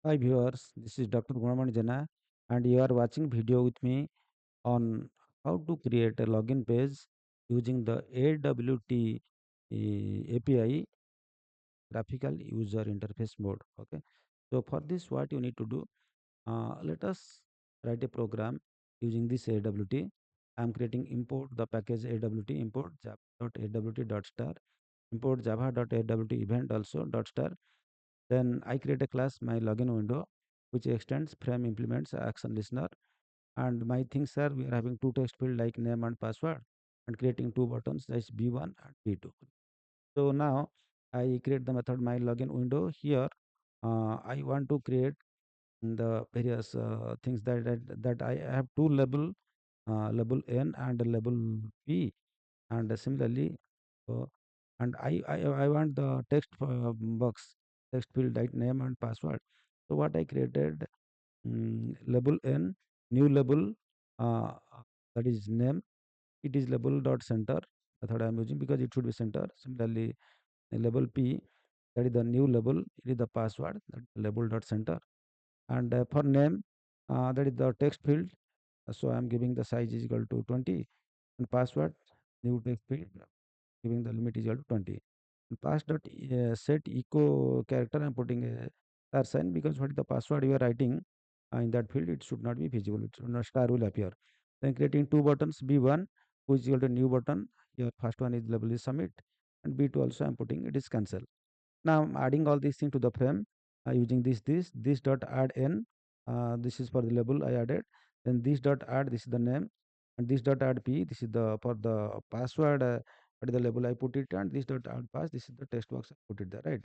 Hi viewers, this is Dr. Gunaman Jana and you are watching video with me on how to create a login page using the AWT API graphical user interface mode. Okay, so for this what you need to do, let us write a program using this AWT. I am creating import the package AWT import java.awt.star import java.awt event also dot star. Then I create a class my login window which extends frame implements action listener, and my things are we are having two text field like name and password and creating two buttons that's B1 and B2. So now I create the method my login window here. I want to create the various things that I have two label N and label P, and similarly uh, and I want the text box text field like name and password. So what I created, label N, new label, uh, that is name. It is label dot center method I am using because it should be center. Similarly, label P, that is the new label. It is the password, that is label dot center. And for name, that is the text field. So I am giving the size is equal to 20, and password new text field giving the limit is equal to 20. And pass dot set echo character I am putting a star sign because what is the password you are writing in that field, it should not be visible. It should not star will appear. Then creating two buttons B1 which is equal to new button. Your first one is label is submit, and B2 also I am putting it is cancel. Now I'm adding all these things to the frame using this dot add n. This is for the label I added. Then this dot add, this is the name, and this dot add p, this is the for the password. What is the label I put it, and this dot add pass, this is the text box I put it there, right?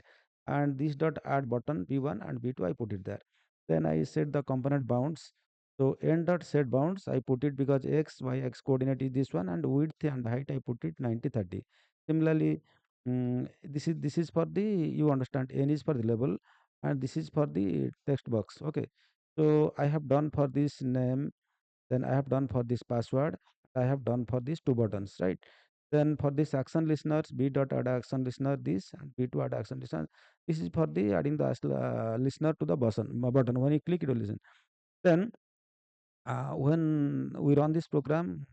And this dot add button b1 and b2 I put it there. Then I set the component bounds. So n dot set bounds I put it because x y x coordinate is this one, and width and height I put it 90 30. Similarly, this is for the, you understand, n is for the label and this is for the text box. Okay, so I have done for this name, then I have done for this password, I have done for these two buttons, right? Then for this action listeners, b dot add action listener this, and b2 add action listener, this is for the adding the listener to the button when you click it will listen. Then when we run this program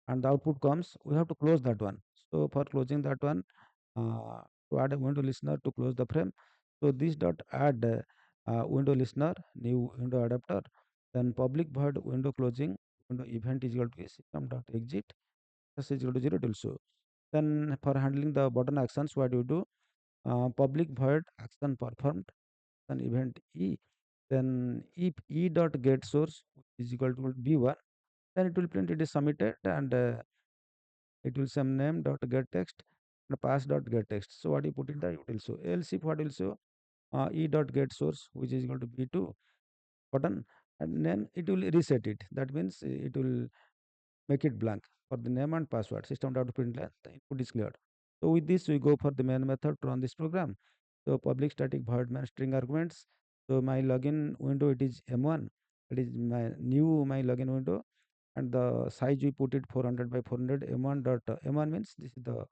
and the output comes, we have to close that one. So for closing that one, uh, to add a window listener to close the frame. So this dot add window listener, new window adapter, then public void window closing, window event is equal to system dot exit, this is equal to 0, it will show. Then for handling the button actions, what do you do? Public void action performed, then event E. Then if E dot get source is equal to B1, then it will print it is submitted, and it will some name dot get text and pass dot get text. So what you put it there, it will show. Else if what will show, e dot get source which is equal to b2 button, and then it will reset it. That means it will make it blank for the name and password. System dot print the input is cleared. So with this we go for the main method to run this program. So public static void main string arguments. So my login window it is m1. It is my new my login window, and the size we put it 400 by 400. M1 dot M1 means this is the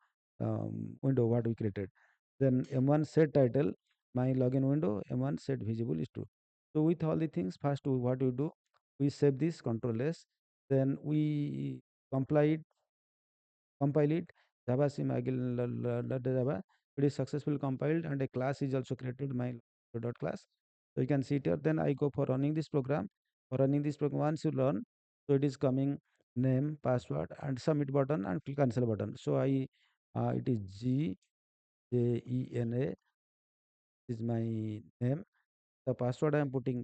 window what we created. Then M1 set title, my login window, M1 set visible is true. So with all the things, first what we do, we save this control S, then we compile it, compile it, Java sim Java. It is successfully compiled, and a class is also created, my dot class. So you can see it here. Then I go for running this program. For running this program, once you learn, so it is coming name, password, and submit button and click cancel button. So I, it is GJENA is my name. The password I am putting